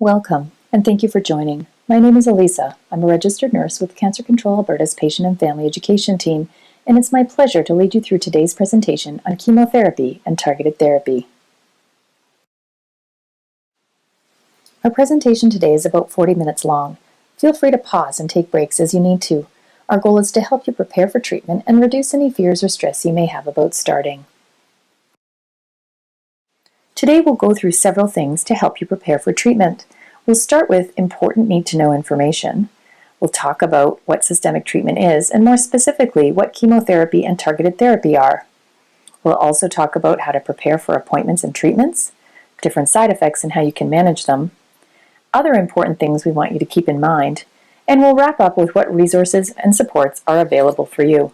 Welcome, and thank you for joining. My name is Elisa. I'm a registered nurse with CancerControl Alberta's Patient and Family Education team, and it's my pleasure to lead you through today's presentation on chemotherapy and targeted therapy. Our presentation today is about 40 minutes long. Feel free to pause and take breaks as you need to. Our goal is to help you prepare for treatment and reduce any fears or stress you may have about starting. Today we'll go through several things to help you prepare for treatment. We'll start with important need-to-know information. We'll talk about what systemic treatment is, and more specifically, what chemotherapy and targeted therapy are. We'll also talk about how to prepare for appointments and treatments, different side effects and how you can manage them, other important things we want you to keep in mind, and we'll wrap up with what resources and supports are available for you.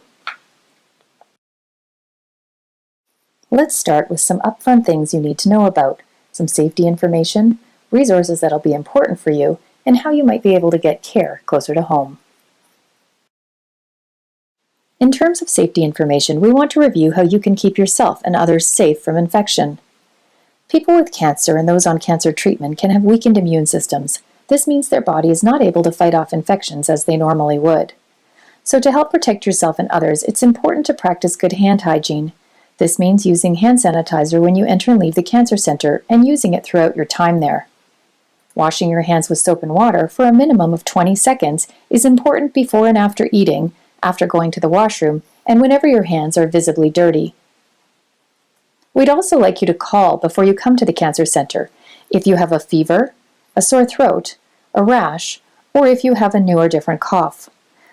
Let's start with some upfront things you need to know about, some safety information, resources that'll be important for you, and how you might be able to get care closer to home. In terms of safety information, we want to review how you can keep yourself and others safe from infection. People with cancer and those on cancer treatment can have weakened immune systems. This means their body is not able to fight off infections as they normally would. So to help protect yourself and others, it's important to practice good hand hygiene. This means using hand sanitizer when you enter and leave the cancer center and using it throughout your time there. Washing your hands with soap and water for a minimum of 20 seconds is important before and after eating, after going to the washroom, and whenever your hands are visibly dirty. We'd also like you to call before you come to the cancer center if you have a fever, a sore throat, a rash, or if you have a new or different cough.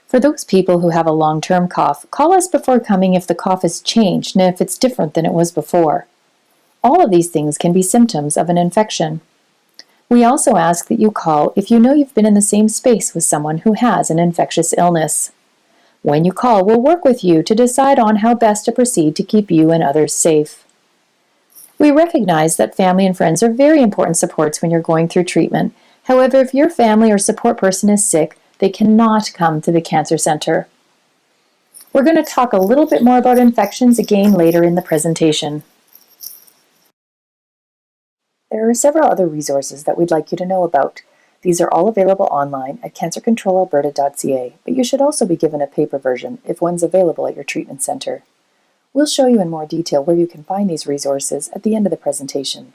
For those people who have a long-term cough, call us before coming if the cough has changed and if it's different than it was before. All of these things can be symptoms of an infection. We also ask that you call if you know you've been in the same space with someone who has an infectious illness. When you call, we'll work with you to decide on how best to proceed to keep you and others safe. We recognize that family and friends are very important supports when you're going through treatment. However, if your family or support person is sick, they cannot come to the cancer center. We're going to talk a little bit more about infections again later in the presentation. There are several other resources that we'd like you to know about. These are all available online at CancerControlAlberta.ca, but you should also be given a paper version if one's available at your treatment center. We'll show you in more detail where you can find these resources at the end of the presentation.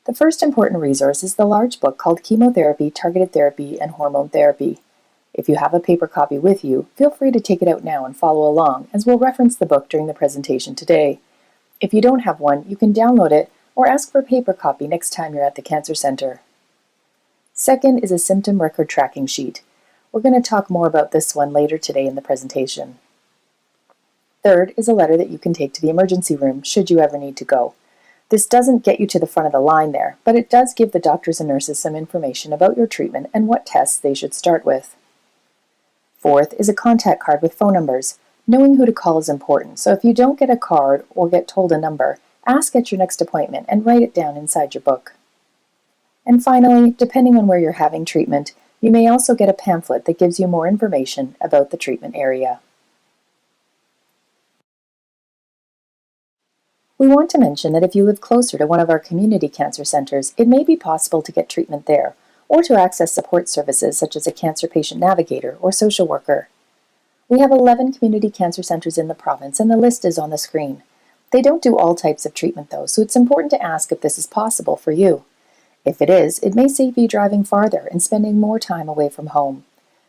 The first important resource is the large book called Chemotherapy, Targeted Therapy, and Hormone Therapy. If you have a paper copy with you, feel free to take it out now and follow along, as we'll reference the book during the presentation today. If you don't have one, you can download it or ask for a paper copy next time you're at the Cancer Center. Second is a symptom record tracking sheet. We're going to talk more about this one later today in the presentation. Third is a letter that you can take to the emergency room should you ever need to go. This doesn't get you to the front of the line there, but it does give the doctors and nurses some information about your treatment and what tests they should start with. Fourth is a contact card with phone numbers. Knowing who to call is important, so if you don't get a card or get told a number, ask at your next appointment and write it down inside your book. And finally, depending on where you're having treatment, you may also get a pamphlet that gives you more information about the treatment area. We want to mention that if you live closer to one of our community cancer centers, it may be possible to get treatment there, or to access support services such as a cancer patient navigator or social worker. We have 11 community cancer centers in the province, and the list is on the screen. They don't do all types of treatment though, so it's important to ask if this is possible for you. If it is, it may save you driving farther and spending more time away from home.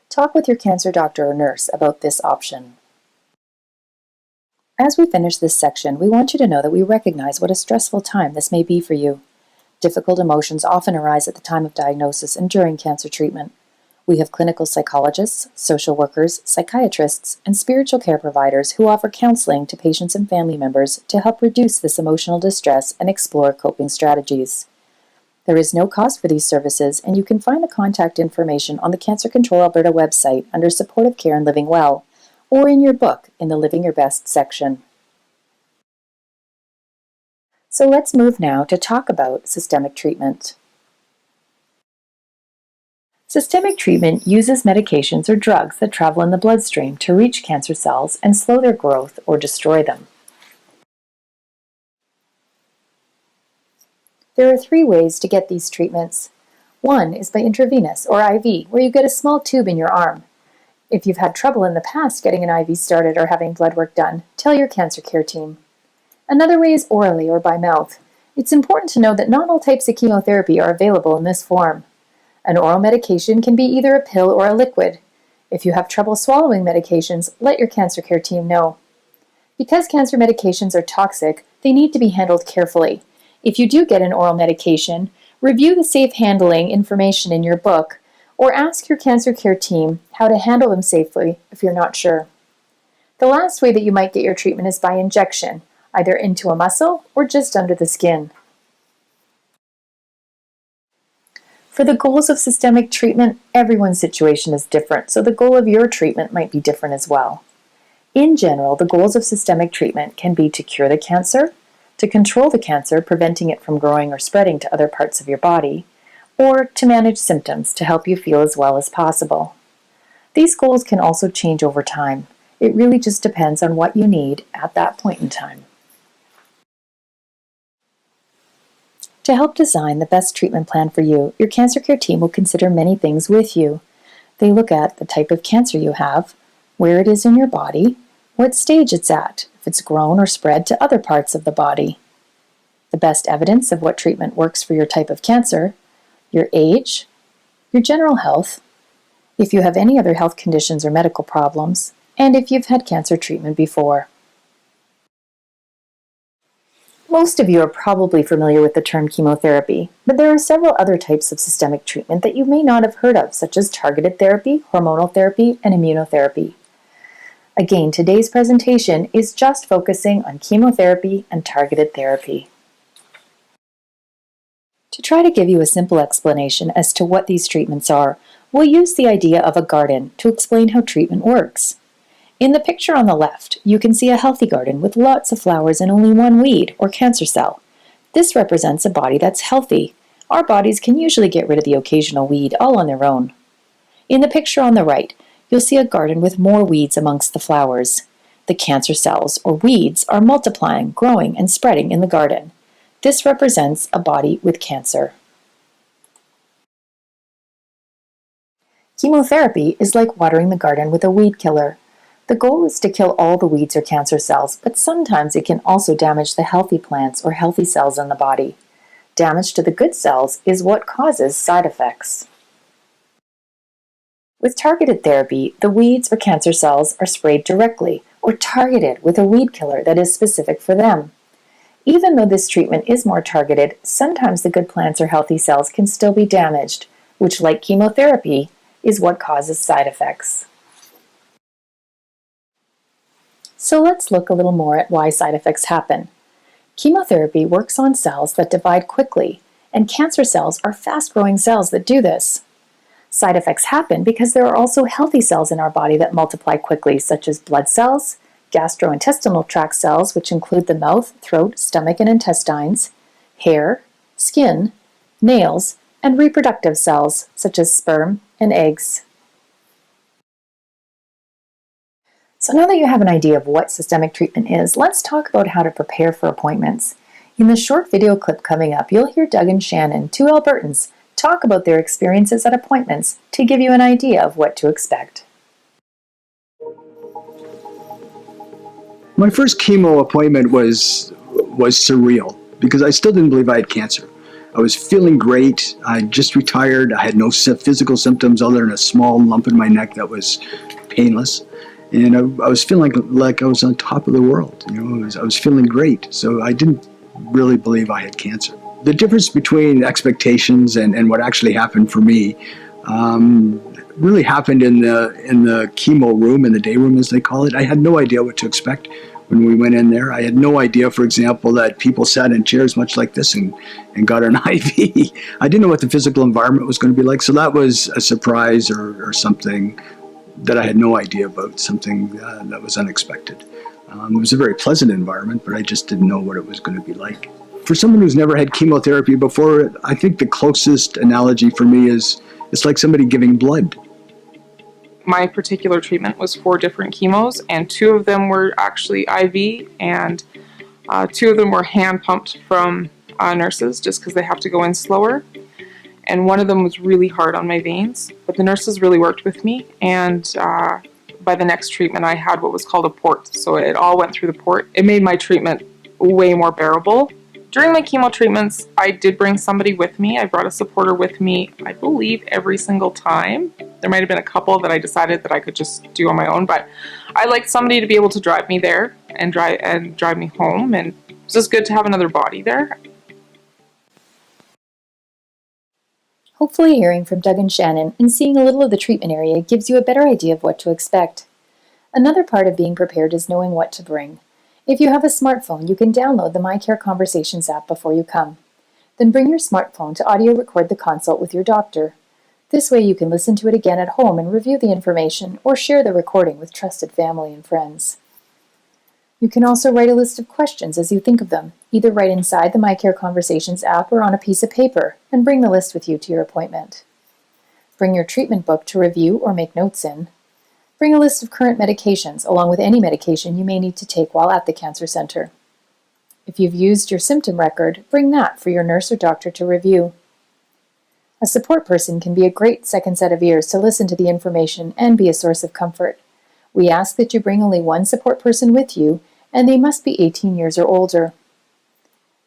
Talk with your cancer doctor or nurse about this option. As we finish this section, we want you to know that we recognize what a stressful time this may be for you. Difficult emotions often arise at the time of diagnosis and during cancer treatment. We have clinical psychologists, social workers, psychiatrists, and spiritual care providers who offer counseling to patients and family members to help reduce this emotional distress and explore coping strategies. There is no cost for these services, and you can find the contact information on the CancerControl Alberta website under Supportive Care and Living Well, or in your book in the Living Your Best section. So let's move now to talk about systemic treatment. Systemic treatment uses medications or drugs that travel in the bloodstream to reach cancer cells and slow their growth or destroy them. There are 3 ways to get these treatments. One is by intravenous or IV, where you get a small tube in your arm. If you've had trouble in the past getting an IV started or having blood work done, tell your cancer care team. Another way is orally or by mouth. It's important to know that not all types of chemotherapy are available in this form. An oral medication can be either a pill or a liquid. If you have trouble swallowing medications, let your cancer care team know. Because cancer medications are toxic, they need to be handled carefully. If you do get an oral medication, review the safe handling information in your book, or ask your cancer care team how to handle them safely if you're not sure. The last way that you might get your treatment is by injection, either into a muscle or just under the skin. For the goals of systemic treatment, everyone's situation is different, so the goal of your treatment might be different as well. In general, the goals of systemic treatment can be to cure the cancer, to control the cancer, preventing it from growing or spreading to other parts of your body, or to manage symptoms to help you feel as well as possible. These goals can also change over time. It really just depends on what you need at that point in time. To help design the best treatment plan for you, your cancer care team will consider many things with you. They look at the type of cancer you have, where it is in your body, what stage it's at, if it's grown or spread to other parts of the body, the best evidence of what treatment works for your type of cancer, your age, your general health, if you have any other health conditions or medical problems, and if you've had cancer treatment before. Most of you are probably familiar with the term chemotherapy, but there are several other types of systemic treatment that you may not have heard of, such as targeted therapy, hormonal therapy, and immunotherapy. Again, today's presentation is just focusing on chemotherapy and targeted therapy. To try to give you a simple explanation as to what these treatments are, we'll use the idea of a garden to explain how treatment works. In the picture on the left, you can see a healthy garden with lots of flowers and only one weed, or cancer cell. This represents a body that's healthy. Our bodies can usually get rid of the occasional weed all on their own. In the picture on the right, you'll see a garden with more weeds amongst the flowers. The cancer cells, or weeds, are multiplying, growing, and spreading in the garden. This represents a body with cancer. Chemotherapy is like watering the garden with a weed killer. The goal is to kill all the weeds or cancer cells, but sometimes it can also damage the healthy plants or healthy cells in the body. Damage to the good cells is what causes side effects. With targeted therapy, the weeds or cancer cells are sprayed directly or targeted with a weed killer that is specific for them. Even though this treatment is more targeted, sometimes the good plants or healthy cells can still be damaged, which, like chemotherapy, is what causes side effects. So let's look a little more at why side effects happen. Chemotherapy works on cells that divide quickly, and cancer cells are fast-growing cells that do this. Side effects happen because there are also healthy cells in our body that multiply quickly, such as blood cells, gastrointestinal tract cells, which include the mouth, throat, stomach, and intestines, hair, skin, nails, and reproductive cells, such as sperm and eggs. So now that you have an idea of what systemic treatment is, let's talk about how to prepare for appointments. In the short video clip coming up, you'll hear Doug and Shannon, two Albertans, talk about their experiences at appointments to give you an idea of what to expect. My first chemo appointment was surreal because I still didn't believe I had cancer. I was feeling great. I just retired. I had no physical symptoms other than a small lump in my neck that was painless. And I was feeling like I was on top of the world. I was feeling great. So I didn't really believe I had cancer. The difference between expectations and what actually happened for me really happened in the chemo room, in the day room as they call it. I had no idea what to expect when we went in there. I had no idea, for example, that people sat in chairs much like this and got an IV. I didn't know what the physical environment was going to be like, so that was a surprise or something that I had no idea about, something that was unexpected. It was a very pleasant environment, but I just didn't know what it was going to be like. For someone who's never had chemotherapy before, I think the closest analogy for me is it's like somebody giving blood. My particular treatment was 4 different chemos, and 2 of them were actually IV, and 2 of them were hand pumped from nurses just because they have to go in slower. and one of them was really hard on my veins, but the nurses really worked with me, and by the next treatment I had what was called a port, so it all went through the port. It made my treatment way more bearable. During my chemo treatments, I did bring somebody with me. I brought a supporter with me, I believe, every single time. There might have been a couple that I decided that I could just do on my own, but I liked somebody to be able to drive me there and drive me home, and it's just good to have another body there. Hopefully hearing from Doug and Shannon and seeing a little of the treatment area gives you a better idea of what to expect. Another part of being prepared is knowing what to bring. If you have a smartphone, you can download the MyCare Conversations app before you come. Then bring your smartphone to audio record the consult with your doctor. This way you can listen to it again at home and review the information or share the recording with trusted family and friends. You can also write a list of questions as you think of them, either right inside the MyCare Conversations app or on a piece of paper, and bring the list with you to your appointment. Bring your treatment book to review or make notes in. Bring a list of current medications, along with any medication you may need to take while at the cancer center. If you've used your symptom record, bring that for your nurse or doctor to review. A support person can be a great second set of ears to listen to the information and be a source of comfort. We ask that you bring only one support person with you, and they must be 18 years or older.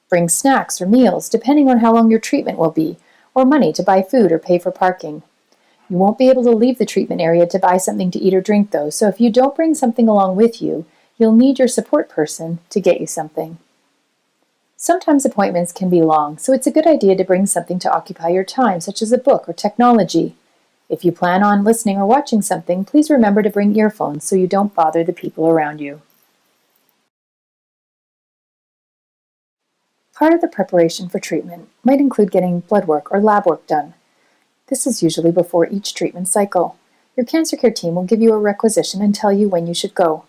Bring snacks or meals, depending on how long your treatment will be, or money to buy food or pay for parking. You won't be able to leave the treatment area to buy something to eat or drink, though, so if you don't bring something along with you, you'll need your support person to get you something. Sometimes appointments can be long, so it's a good idea to bring something to occupy your time, such as a book or technology. If you plan on listening or watching something, please remember to bring earphones so you don't bother the people around you. Part of the preparation for treatment might include getting blood work or lab work done. This is usually before each treatment cycle. Your cancer care team will give you a requisition and tell you when you should go.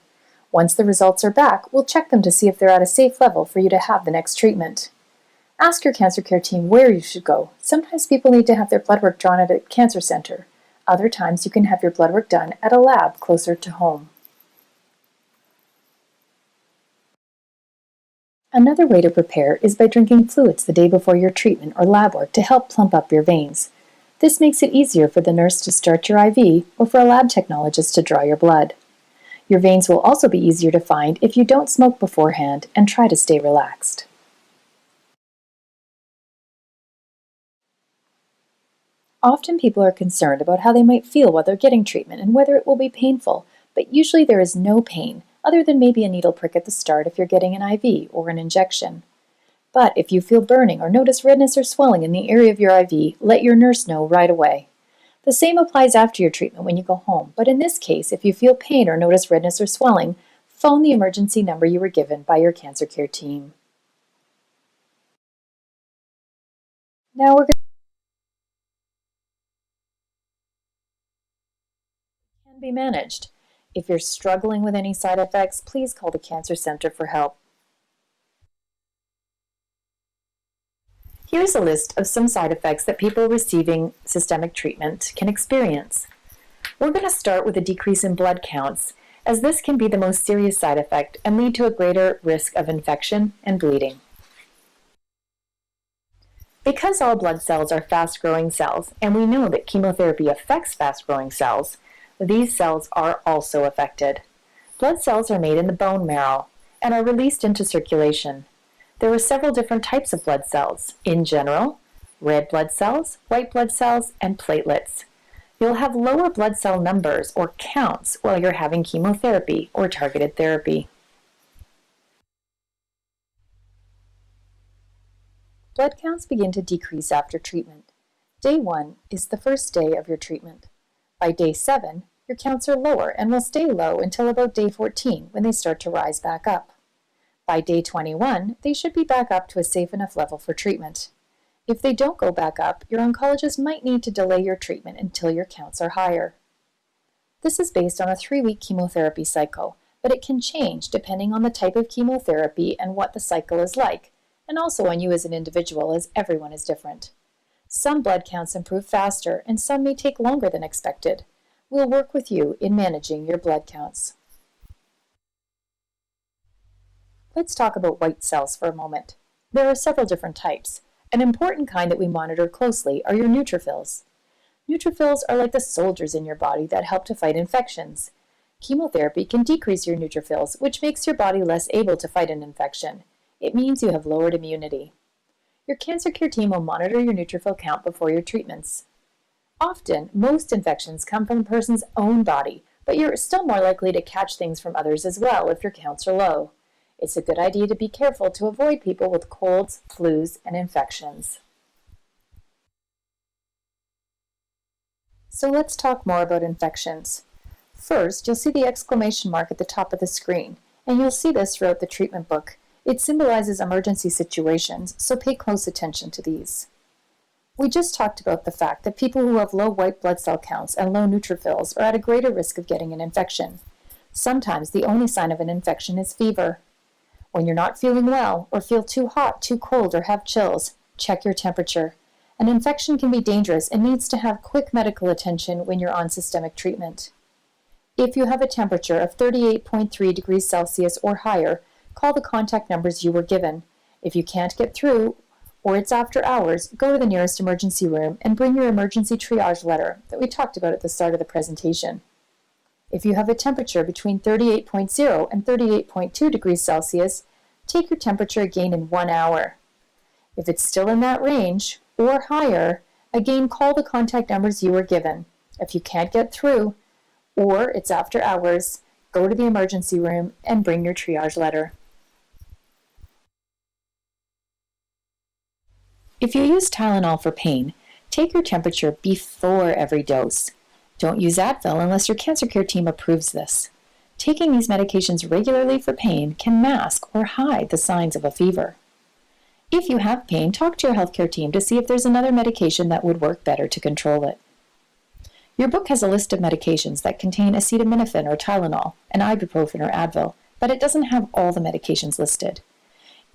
Once the results are back, we'll check them to see if they're at a safe level for you to have the next treatment. Ask your cancer care team where you should go. Sometimes people need to have their blood work drawn at a cancer center. Other times you can have your blood work done at a lab closer to home. Another way to prepare is by drinking fluids the day before your treatment or lab work to help plump up your veins. This makes it easier for the nurse to start your IV or for a lab technologist to draw your blood. Your veins will also be easier to find if you don't smoke beforehand and try to stay relaxed. Often people are concerned about how they might feel while they're getting treatment and whether it will be painful, but usually there is no pain, other than maybe a needle prick at the start if you're getting an IV or an injection. But if you feel burning or notice redness or swelling in the area of your IV, let your nurse know right away. The same applies after your treatment when you go home, but in this case, if you feel pain or notice redness or swelling, phone the emergency number you were given by your cancer care team. Now we're going to be managed. If you're struggling with any side effects, please call the Cancer Center for help. Here's a list of some side effects that people receiving systemic treatment can experience. We're going to start with a decrease in blood counts, as this can be the most serious side effect and lead to a greater risk of infection and bleeding. Because all blood cells are fast-growing cells, and we know that chemotherapy affects fast-growing cells, these cells are also affected. Blood cells are made in the bone marrow and are released into circulation. There are several different types of blood cells. In general, red blood cells, white blood cells, and platelets. You'll have lower blood cell numbers or counts while you're having chemotherapy or targeted therapy. Blood counts begin to decrease after treatment. Day 1 is the first day of your treatment. By day 7, your counts are lower and will stay low until about day 14 when they start to rise back up. By day 21, they should be back up to a safe enough level for treatment. If they don't go back up, your oncologist might need to delay your treatment until your counts are higher. This is based on a 3-week chemotherapy cycle, but it can change depending on the type of chemotherapy and what the cycle is like, and also on you as an individual, as everyone is different. Some blood counts improve faster, and some may take longer than expected. We'll work with you in managing your blood counts. Let's talk about white cells for a moment. There are several different types. An important kind that we monitor closely are your neutrophils. Neutrophils are like the soldiers in your body that help to fight infections. Chemotherapy can decrease your neutrophils, which makes your body less able to fight an infection. It means you have lowered immunity. Your cancer care team will monitor your neutrophil count before your treatments. Often, most infections come from a person's own body, but you're still more likely to catch things from others as well if your counts are low. It's a good idea to be careful to avoid people with colds, flus, and infections. So let's talk more about infections. First, you'll see the exclamation mark at the top of the screen, and you'll see this throughout the treatment book. It symbolizes emergency situations, so pay close attention to these. We just talked about the fact that people who have low white blood cell counts and low neutrophils are at a greater risk of getting an infection. Sometimes the only sign of an infection is fever. When you're not feeling well, or feel too hot, too cold, or have chills, check your temperature. An infection can be dangerous and needs to have quick medical attention when you're on systemic treatment. If you have a temperature of 38.3 degrees Celsius or higher, call the contact numbers you were given. If you can't get through, or it's after hours, go to the nearest emergency room and bring your emergency triage letter that we talked about at the start of the presentation. If you have a temperature between 38.0 and 38.2 degrees Celsius, take your temperature again in 1 hour. If it's still in that range, or higher, again call the contact numbers you were given. If you can't get through, or it's after hours, go to the emergency room and bring your triage letter. If you use Tylenol for pain, take your temperature before every dose. Don't use Advil unless your cancer care team approves this. Taking these medications regularly for pain can mask or hide the signs of a fever. If you have pain, talk to your healthcare team to see if there's another medication that would work better to control it. Your book has a list of medications that contain acetaminophen or Tylenol, and ibuprofen or Advil, but it doesn't have all the medications listed.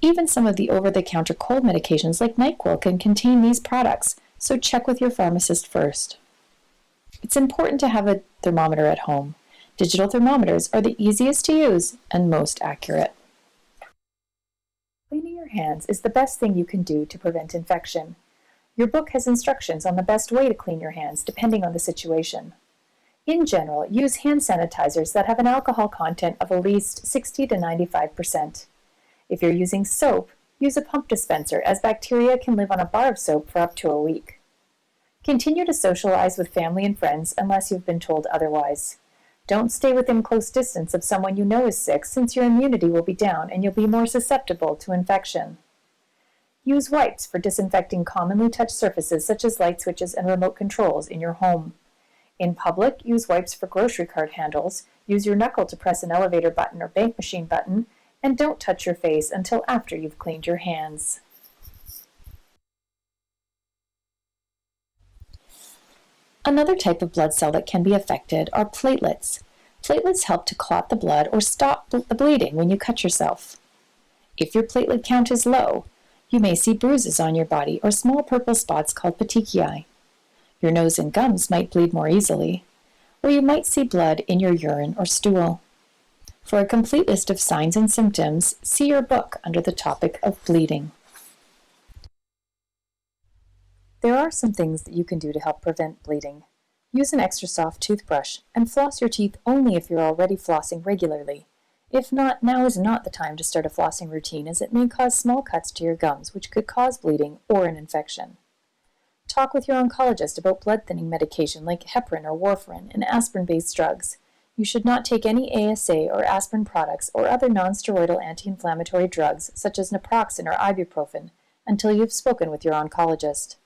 Even some of the over-the-counter cold medications like NyQuil can contain these products, so check with your pharmacist first. It's important to have a thermometer at home. Digital thermometers are the easiest to use and most accurate. Cleaning your hands is the best thing you can do to prevent infection. Your book has instructions on the best way to clean your hands depending on the situation. In general, use hand sanitizers that have an alcohol content of at least 60 to 95%. If you're using soap, use a pump dispenser as bacteria can live on a bar of soap for up to a week. Continue to socialize with family and friends unless you've been told otherwise. Don't stay within close distance of someone you know is sick, since your immunity will be down and you'll be more susceptible to infection. Use wipes for disinfecting commonly touched surfaces such as light switches and remote controls in your home. In public, use wipes for grocery cart handles, use your knuckle to press an elevator button or bank machine button, and don't touch your face until after you've cleaned your hands. Another type of blood cell that can be affected are platelets. Platelets help to clot the blood or stop the bleeding when you cut yourself. If your platelet count is low, you may see bruises on your body or small purple spots called petechiae. Your nose and gums might bleed more easily, or you might see blood in your urine or stool. For a complete list of signs and symptoms, see your book under the topic of bleeding. There are some things that you can do to help prevent bleeding. Use an extra soft toothbrush and floss your teeth only if you're already flossing regularly. If not, now is not the time to start a flossing routine, as it may cause small cuts to your gums, which could cause bleeding or an infection. Talk with your oncologist about blood thinning medication like heparin or warfarin and aspirin-based drugs. You should not take any ASA or aspirin products or other non-steroidal anti-inflammatory drugs such as naproxen or ibuprofen until you've spoken with your oncologist.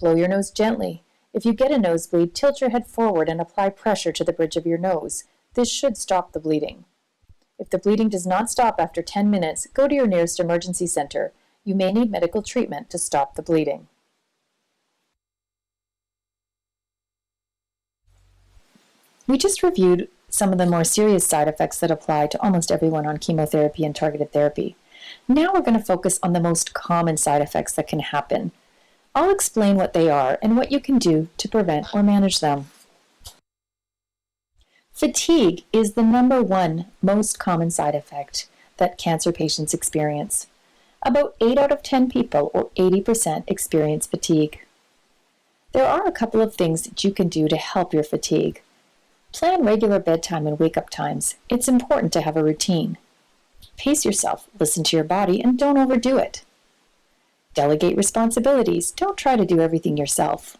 Blow your nose gently. If you get a nosebleed, tilt your head forward and apply pressure to the bridge of your nose. This should stop the bleeding. If the bleeding does not stop after 10 minutes, go to your nearest emergency center. You may need medical treatment to stop the bleeding. We just reviewed some of the more serious side effects that apply to almost everyone on chemotherapy and targeted therapy. Now we're going to focus on the most common side effects that can happen. I'll explain what they are and what you can do to prevent or manage them. Fatigue is the number one most common side effect that cancer patients experience. About 8 out of 10 people, or 80%, experience fatigue. There are a couple of things that you can do to help your fatigue. Plan regular bedtime and wake-up times. It's important to have a routine. Pace yourself, listen to your body, and don't overdo it. Delegate responsibilities. Don't try to do everything yourself.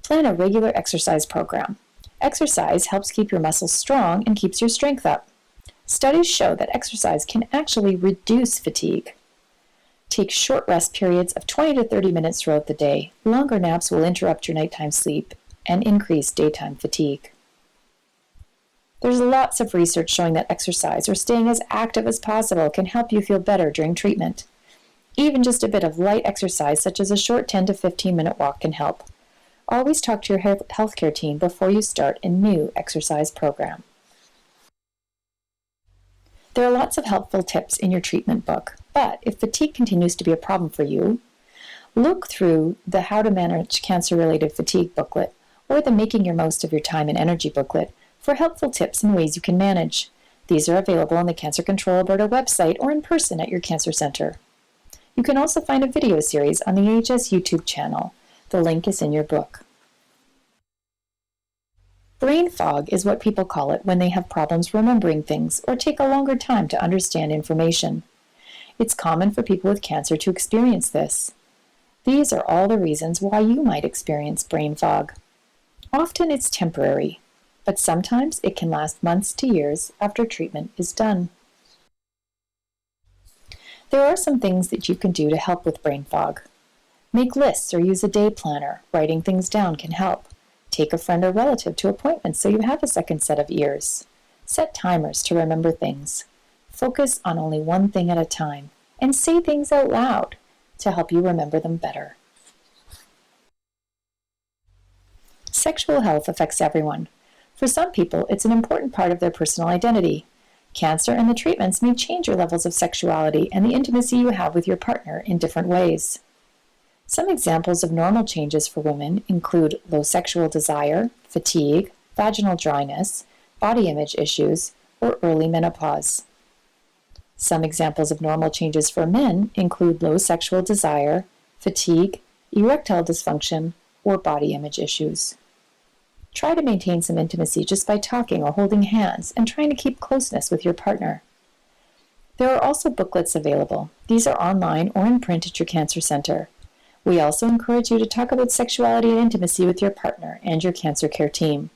Plan a regular exercise program. Exercise helps keep your muscles strong and keeps your strength up. Studies show that exercise can actually reduce fatigue. Take short rest periods of 20 to 30 minutes throughout the day. Longer naps will interrupt your nighttime sleep and increase daytime fatigue. There's lots of research showing that exercise or staying as active as possible can help you feel better during treatment. Even just a bit of light exercise, such as a short 10 to 15-minute walk, can help. Always talk to your healthcare team before you start a new exercise program. There are lots of helpful tips in your treatment book, but if fatigue continues to be a problem for you, look through the How to Manage Cancer-Related Fatigue booklet or the Making Your Most of Your Time and Energy booklet for helpful tips and ways you can manage. These are available on the CancerControl Alberta website or in person at your cancer center. You can also find a video series on the AHS YouTube channel. The link is in your book. Brain fog is what people call it when they have problems remembering things or take a longer time to understand information. It's common for people with cancer to experience this. These are all the reasons why you might experience brain fog. Often it's temporary, but sometimes it can last months to years after treatment is done. There are some things that you can do to help with brain fog. Make lists or use a day planner. Writing things down can help. Take a friend or relative to appointments so you have a second set of ears. Set timers to remember things. Focus on only one thing at a time, and say things out loud to help you remember them better. Sexual health affects everyone. For some people, it's an important part of their personal identity. Cancer and the treatments may change your levels of sexuality and the intimacy you have with your partner in different ways. Some examples of normal changes for women include low sexual desire, fatigue, vaginal dryness, body image issues, or early menopause. Some examples of normal changes for men include low sexual desire, fatigue, erectile dysfunction, or body image issues. Try to maintain some intimacy just by talking or holding hands and trying to keep closeness with your partner. There are also booklets available. These are online or in print at your cancer center. We also encourage you to talk about sexuality and intimacy with your partner and your cancer care team.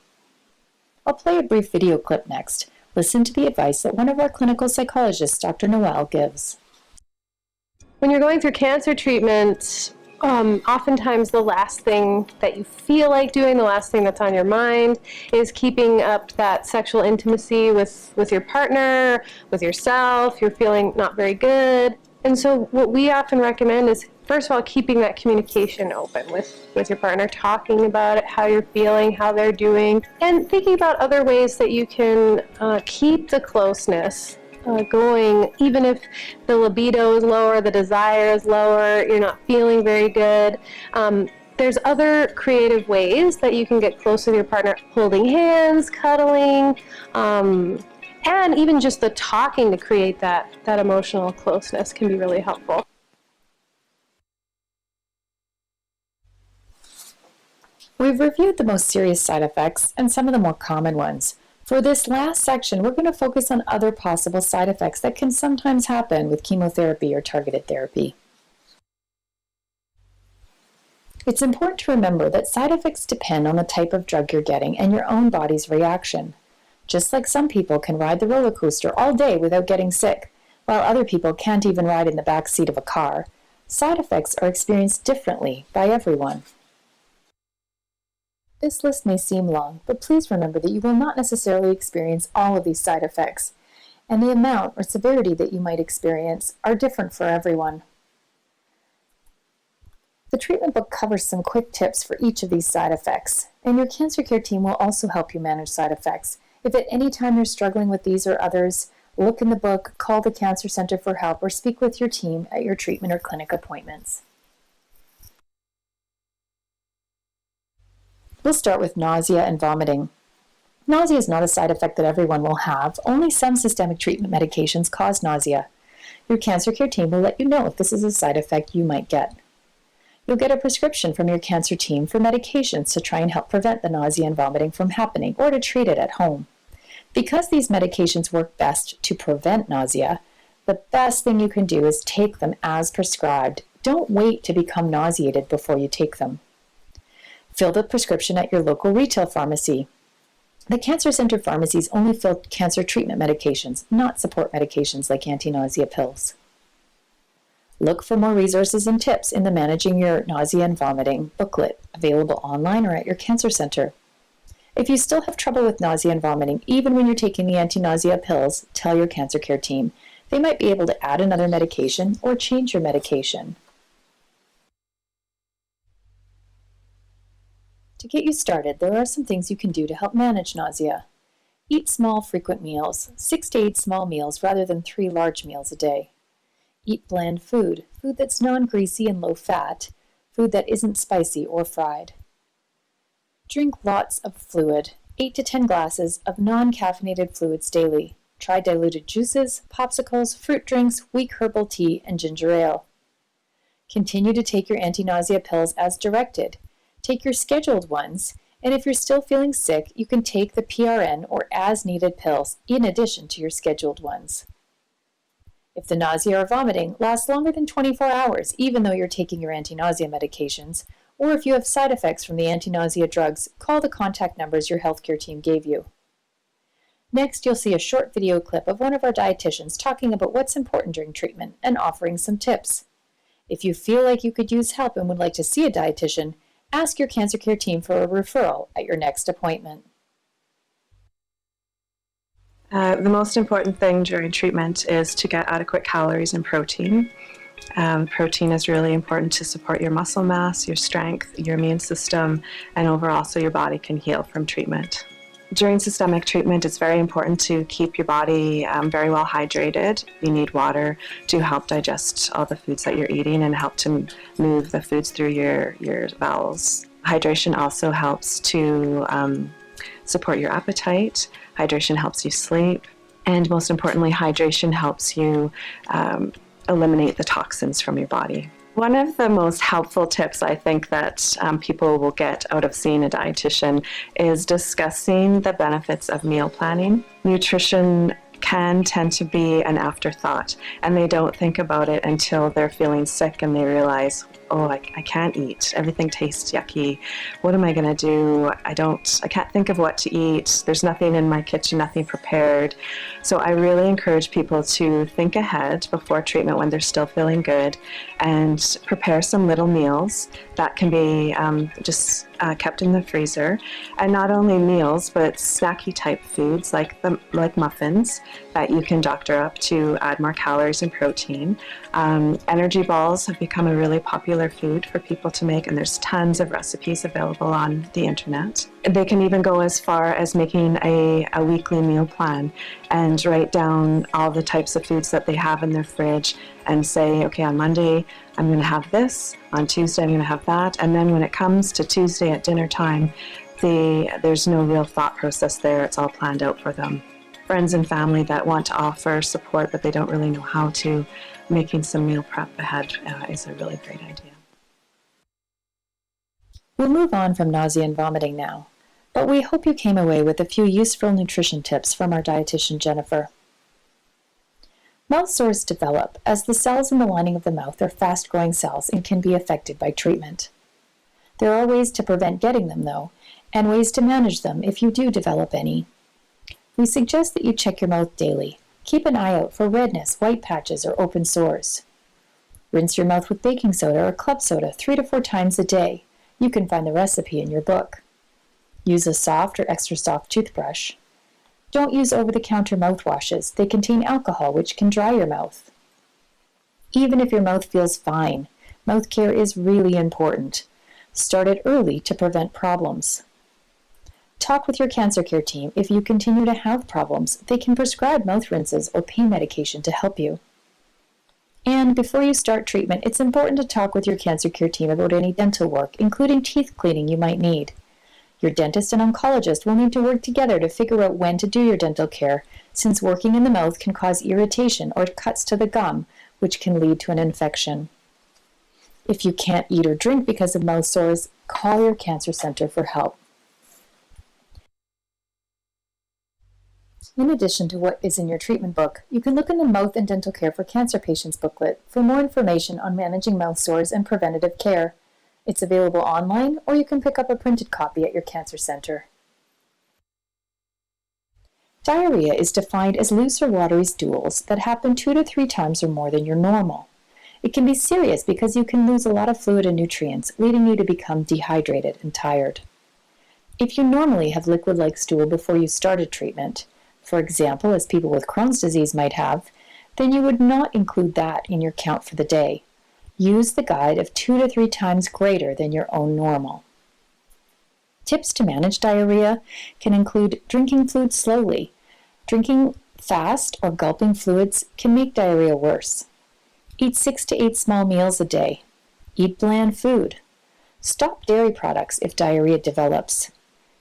I'll play a brief video clip next. Listen to the advice that one of our clinical psychologists, Dr. Noel, gives. When you're going through cancer treatment, oftentimes the last thing that you feel like doing, the last thing that's on your mind, is keeping up that sexual intimacy with your partner, with yourself. You're feeling not very good. And so what we often recommend is, first of all, keeping that communication open with your partner, talking about it, how you're feeling, how they're doing, and thinking about other ways that you can keep the closeness going, even if the libido is lower, the desire is lower, you're not feeling very good. There's other creative ways that you can get close with your partner, holding hands, cuddling, and even just the talking to create that emotional closeness can be really helpful. We've reviewed the most serious side effects and some of the more common ones. For this last section, we're going to focus on other possible side effects that can sometimes happen with chemotherapy or targeted therapy. It's important to remember that side effects depend on the type of drug you're getting and your own body's reaction. Just like some people can ride the roller coaster all day without getting sick, while other people can't even ride in the back seat of a car, side effects are experienced differently by everyone. This list may seem long, but please remember that you will not necessarily experience all of these side effects, and the amount or severity that you might experience are different for everyone. The treatment book covers some quick tips for each of these side effects, and your cancer care team will also help you manage side effects. If at any time you're struggling with these or others, look in the book, call the Cancer Center for help, or speak with your team at your treatment or clinic appointments. We'll start with nausea and vomiting. Nausea is not a side effect that everyone will have. Only some systemic treatment medications cause nausea. Your cancer care team will let you know if this is a side effect you might get. You'll get a prescription from your cancer team for medications to try and help prevent the nausea and vomiting from happening or to treat it at home. Because these medications work best to prevent nausea, the best thing you can do is take them as prescribed. Don't wait to become nauseated before you take them. Fill the prescription at your local retail pharmacy. The Cancer Center pharmacies only fill cancer treatment medications, not support medications like anti-nausea pills. Look for more resources and tips in the Managing Your Nausea and Vomiting booklet, available online or at your cancer center. If you still have trouble with nausea and vomiting, even when you're taking the anti-nausea pills, tell your cancer care team. They might be able to add another medication or change your medication. To get you started, there are some things you can do to help manage nausea. Eat small, frequent meals, 6 to 8 small meals rather than 3 large meals a day. Eat bland food, food that's non-greasy and low-fat, food that isn't spicy or fried. Drink lots of fluid, 8 to 10 glasses of non-caffeinated fluids daily. Try diluted juices, popsicles, fruit drinks, weak herbal tea, and ginger ale. Continue to take your anti-nausea pills as directed. Take your scheduled ones, and if you're still feeling sick, you can take the PRN or as-needed pills in addition to your scheduled ones. If the nausea or vomiting lasts longer than 24 hours, even though you're taking your anti-nausea medications, or if you have side effects from the anti-nausea drugs, call the contact numbers your healthcare team gave you. Next, you'll see a short video clip of one of our dietitians talking about what's important during treatment and offering some tips. If you feel like you could use help and would like to see a dietitian, ask your cancer care team for a referral at your next appointment. The most important thing during treatment is to get adequate calories and protein. Protein is really important to support your muscle mass, your strength, your immune system, and overall so your body can heal from treatment. During systemic treatment, it's very important to keep your body very well hydrated. You need water to help digest all the foods that you're eating and help to move the foods through your bowels. Hydration also helps to support your appetite. Hydration helps you sleep. And most importantly, hydration helps you eliminate the toxins from your body. One of the most helpful tips I think that people will get out of seeing a dietitian is discussing the benefits of meal planning. Nutrition can tend to be an afterthought, and they don't think about it until they're feeling sick and they realize, oh, I can't eat. Everything tastes yucky. What am I going to do? I can't think of what to eat. There's nothing in my kitchen, nothing prepared. So I really encourage people to think ahead before treatment when they're still feeling good and prepare some little meals that can be just kept in the freezer. And not only meals, but snacky type foods like muffins that you can doctor up to add more calories and protein. Energy balls have become a really popular food for people to make, and there's tons of recipes available on the internet. They can even go as far as making a weekly meal plan and write down all the types of foods that they have in their fridge and say, okay, on Monday I'm going to have this, on Tuesday I'm going to have that, and then when it comes to Tuesday at dinner time, there's no real thought process there. It's all planned out for them. Friends and family that want to offer support but they don't really know how to, making some meal prep ahead is a really great idea. We'll move on from nausea and vomiting now, but we hope you came away with a few useful nutrition tips from our dietitian Jennifer. Mouth sores develop as the cells in the lining of the mouth are fast-growing cells and can be affected by treatment. There are ways to prevent getting them, though, and ways to manage them if you do develop any. We suggest that you check your mouth daily. Keep an eye out for redness, white patches, or open sores. Rinse your mouth with baking soda or club soda 3 to 4 times a day. You can find the recipe in your book. Use a soft or extra soft toothbrush. Don't use over-the-counter mouthwashes. They contain alcohol, which can dry your mouth. Even if your mouth feels fine, mouth care is really important. Start it early to prevent problems. Talk with your cancer care team if you continue to have problems. They can prescribe mouth rinses or pain medication to help you. And before you start treatment, it's important to talk with your cancer care team about any dental work, including teeth cleaning you might need. Your dentist and oncologist will need to work together to figure out when to do your dental care, since working in the mouth can cause irritation or cuts to the gum, which can lead to an infection. If you can't eat or drink because of mouth sores, call your cancer center for help. In addition to what is in your treatment book, you can look in the Mouth and Dental Care for Cancer Patients booklet for more information on managing mouth sores and preventative care. It's available online, or you can pick up a printed copy at your cancer center. Diarrhea is defined as loose or watery stools that happen 2 to 3 times or more than your normal. It can be serious because you can lose a lot of fluid and nutrients, leading you to become dehydrated and tired. If you normally have liquid-like stool before you started treatment, for example, as people with Crohn's disease might have, then you would not include that in your count for the day. Use the guide of 2 to 3 times greater than your own normal. Tips to manage diarrhea can include drinking fluids slowly. Drinking fast or gulping fluids can make diarrhea worse. Eat 6 to 8 small meals a day. Eat bland food. Stop dairy products if diarrhea develops.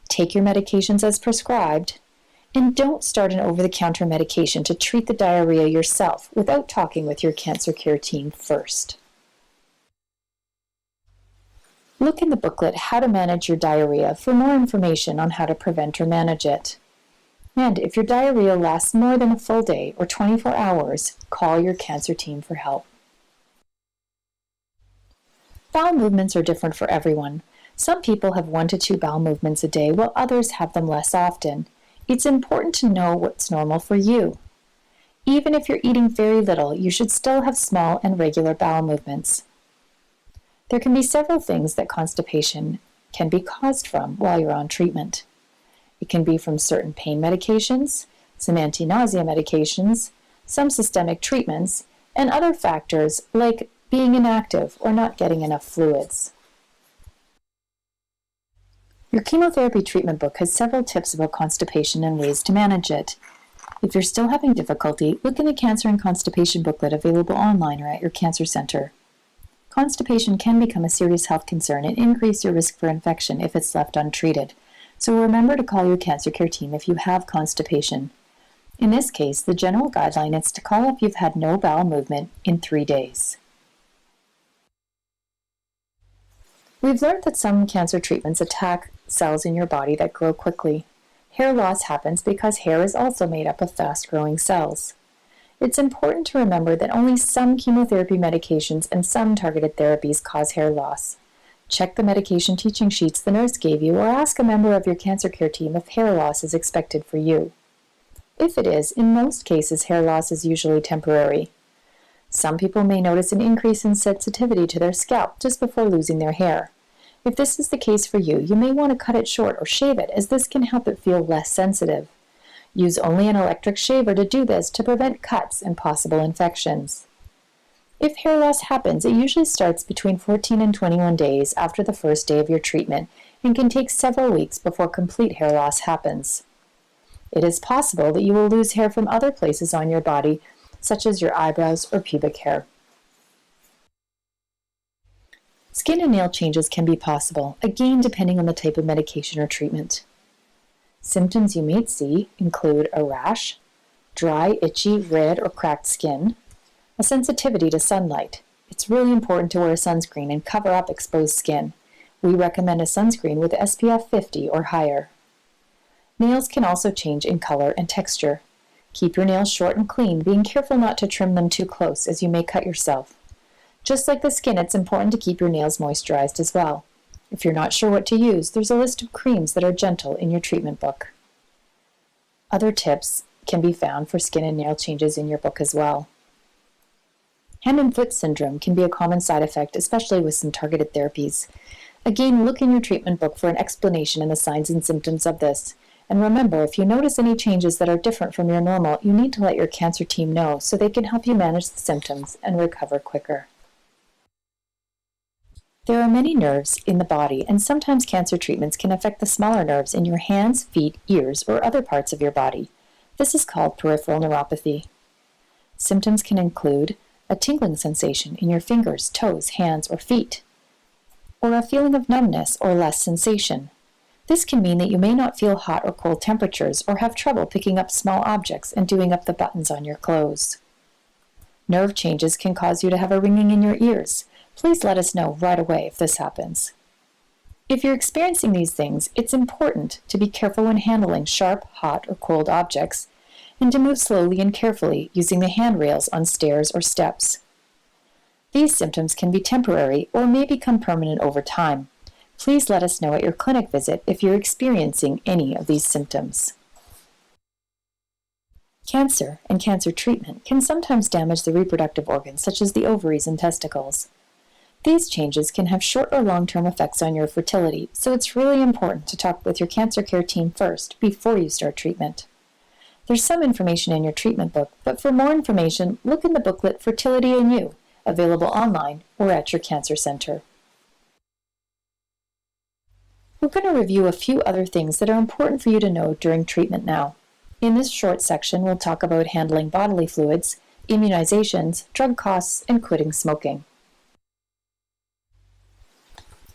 Take your medications as prescribed. And don't start an over-the-counter medication to treat the diarrhea yourself without talking with your cancer care team first. Look in the booklet How to Manage Your Diarrhea for more information on how to prevent or manage it. And if your diarrhea lasts more than a full day or 24 hours, call your cancer team for help. Bowel movements are different for everyone. Some people have 1 to 2 bowel movements a day, while others have them less often. It's important to know what's normal for you. Even if you're eating very little, you should still have small and regular bowel movements. There can be several things that constipation can be caused from while you're on treatment. It can be from certain pain medications, some anti-nausea medications, some systemic treatments, and other factors like being inactive or not getting enough fluids. Your chemotherapy treatment book has several tips about constipation and ways to manage it. If you're still having difficulty, look in the Cancer and Constipation booklet available online or at your cancer center. Constipation can become a serious health concern and increase your risk for infection if it's left untreated. So remember to call your cancer care team if you have constipation. In this case, the general guideline is to call if you've had no bowel movement in 3 days. We've learned that some cancer treatments attack cells in your body that grow quickly. Hair loss happens because hair is also made up of fast-growing cells. It's important to remember that only some chemotherapy medications and some targeted therapies cause hair loss. Check the medication teaching sheets the nurse gave you or ask a member of your cancer care team if hair loss is expected for you. If it is, in most cases hair loss is usually temporary. Some people may notice an increase in sensitivity to their scalp just before losing their hair. If this is the case for you, you may want to cut it short or shave it, as this can help it feel less sensitive. Use only an electric shaver to do this to prevent cuts and possible infections. If hair loss happens, it usually starts between 14 and 21 days after the first day of your treatment and can take several weeks before complete hair loss happens. It is possible that you will lose hair from other places on your body, such as your eyebrows or pubic hair. Skin and nail changes can be possible, again depending on the type of medication or treatment. Symptoms you may see include a rash, dry, itchy, red, or cracked skin, a sensitivity to sunlight. It's really important to wear sunscreen and cover up exposed skin. We recommend a sunscreen with SPF 50 or higher. Nails can also change in color and texture. Keep your nails short and clean, being careful not to trim them too close, as you may cut yourself. Just like the skin, it's important to keep your nails moisturized as well. If you're not sure what to use, there's a list of creams that are gentle in your treatment book. Other tips can be found for skin and nail changes in your book as well. Hand and foot syndrome can be a common side effect, especially with some targeted therapies. Again, look in your treatment book for an explanation and the signs and symptoms of this. And remember, if you notice any changes that are different from your normal, you need to let your cancer team know so they can help you manage the symptoms and recover quicker. There are many nerves in the body, and sometimes cancer treatments can affect the smaller nerves in your hands, feet, ears, or other parts of your body. This is called peripheral neuropathy. Symptoms can include a tingling sensation in your fingers, toes, hands, or feet, or a feeling of numbness or less sensation. This can mean that you may not feel hot or cold temperatures or have trouble picking up small objects and doing up the buttons on your clothes. Nerve changes can cause you to have a ringing in your ears. Please let us know right away if this happens. If you're experiencing these things, it's important to be careful when handling sharp, hot, or cold objects, and to move slowly and carefully using the handrails on stairs or steps. These symptoms can be temporary or may become permanent over time. Please let us know at your clinic visit if you're experiencing any of these symptoms. Cancer and cancer treatment can sometimes damage the reproductive organs such as the ovaries and testicles. These changes can have short or long-term effects on your fertility, so it's really important to talk with your cancer care team first before you start treatment. There's some information in your treatment book, but for more information, look in the booklet Fertility and You, available online or at your cancer center. We're going to review a few other things that are important for you to know during treatment now. In this short section, we'll talk about handling bodily fluids, immunizations, drug costs, and quitting smoking.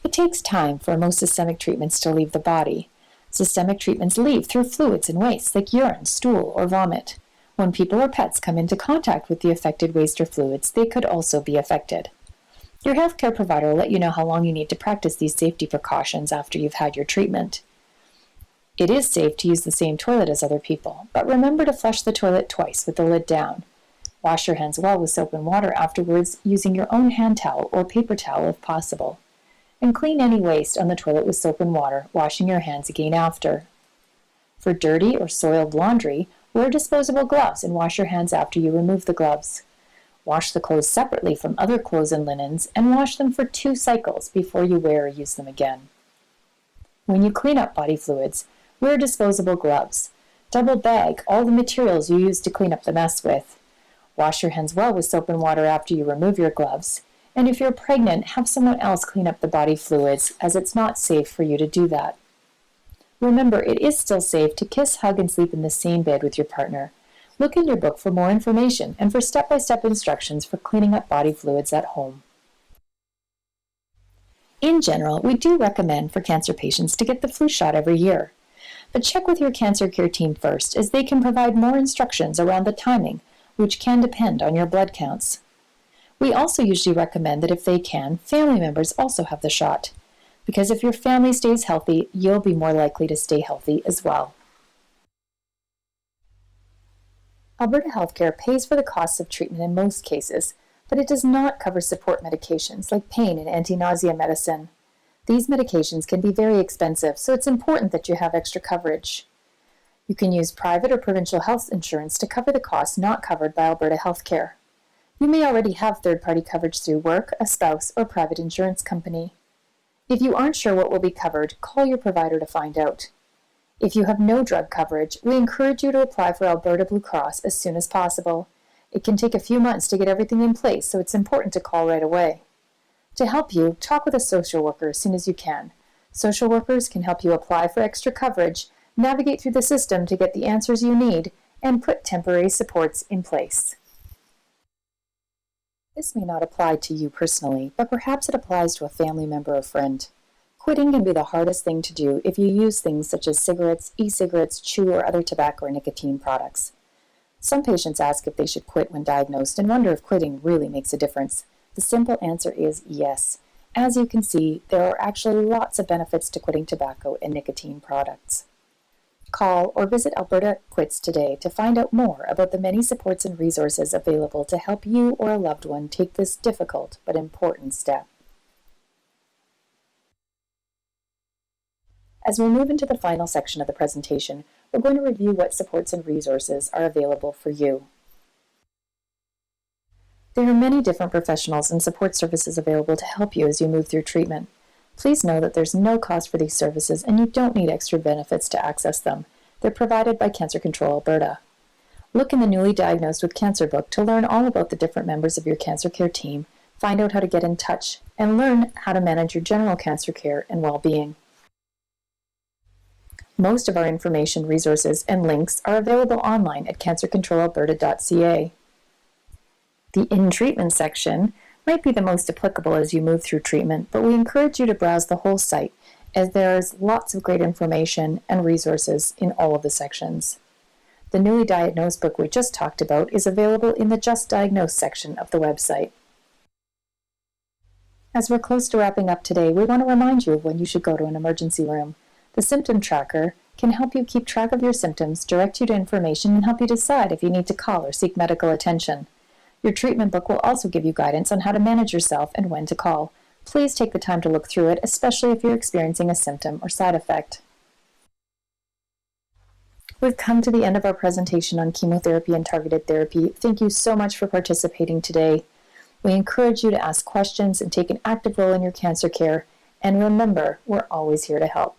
It takes time for most systemic treatments to leave the body. Systemic treatments leave through fluids and waste like urine, stool, or vomit. When people or pets come into contact with the affected waste or fluids, they could also be affected. Your healthcare provider will let you know how long you need to practice these safety precautions after you've had your treatment. It is safe to use the same toilet as other people, but remember to flush the toilet twice with the lid down. Wash your hands well with soap and water afterwards using your own hand towel or paper towel if possible. And clean any waste on the toilet with soap and water, washing your hands again after. For dirty or soiled laundry, wear disposable gloves and wash your hands after you remove the gloves. Wash the clothes separately from other clothes and linens and wash them for 2 cycles before you wear or use them again. When you clean up body fluids, wear disposable gloves. Double bag all the materials you use to clean up the mess with. Wash your hands well with soap and water after you remove your gloves. And if you're pregnant, have someone else clean up the body fluids, as it's not safe for you to do that. Remember, it is still safe to kiss, hug, and sleep in the same bed with your partner. Look in your book for more information and for step-by-step instructions for cleaning up body fluids at home. In general, we do recommend for cancer patients to get the flu shot every year. But check with your cancer care team first, as they can provide more instructions around the timing, which can depend on your blood counts. We also usually recommend that if they can, family members also have the shot, because if your family stays healthy, you'll be more likely to stay healthy as well. Alberta Healthcare pays for the costs of treatment in most cases, but it does not cover support medications like pain and anti-nausea medicine. These medications can be very expensive, so it's important that you have extra coverage. You can use private or provincial health insurance to cover the costs not covered by Alberta Healthcare. You may already have third-party coverage through work, a spouse, or private insurance company. If you aren't sure what will be covered, call your provider to find out. If you have no drug coverage, we encourage you to apply for Alberta Blue Cross as soon as possible. It can take a few months to get everything in place, so it's important to call right away. To help you, talk with a social worker as soon as you can. Social workers can help you apply for extra coverage, navigate through the system to get the answers you need, and put temporary supports in place. This may not apply to you personally, but perhaps it applies to a family member or friend. Quitting can be the hardest thing to do if you use things such as cigarettes, e-cigarettes, chew, or other tobacco or nicotine products. Some patients ask if they should quit when diagnosed and wonder if quitting really makes a difference. The simple answer is yes. As you can see, there are actually lots of benefits to quitting tobacco and nicotine products. Call or visit Alberta Quits today to find out more about the many supports and resources available to help you or a loved one take this difficult but important step. As we move into the final section of the presentation, we're going to review what supports and resources are available for you. There are many different professionals and support services available to help you as you move through treatment. Please know that there's no cost for these services and you don't need extra benefits to access them. They're provided by CancerControl Alberta. Look in the Newly Diagnosed with Cancer book to learn all about the different members of your cancer care team, find out how to get in touch, and learn how to manage your general cancer care and well-being. Most of our information, resources, and links are available online at cancercontrolalberta.ca. The In Treatment section might be the most applicable as you move through treatment, but we encourage you to browse the whole site as there is lots of great information and resources in all of the sections. The newly diagnosed book we just talked about is available in the Just Diagnosed section of the website. As we're close to wrapping up today, we want to remind you of when you should go to an emergency room. The symptom tracker can help you keep track of your symptoms, direct you to information, and help you decide if you need to call or seek medical attention. Your treatment book will also give you guidance on how to manage yourself and when to call. Please take the time to look through it, especially if you're experiencing a symptom or side effect. We've come to the end of our presentation on chemotherapy and targeted therapy. Thank you so much for participating today. We encourage you to ask questions and take an active role in your cancer care. And remember, we're always here to help.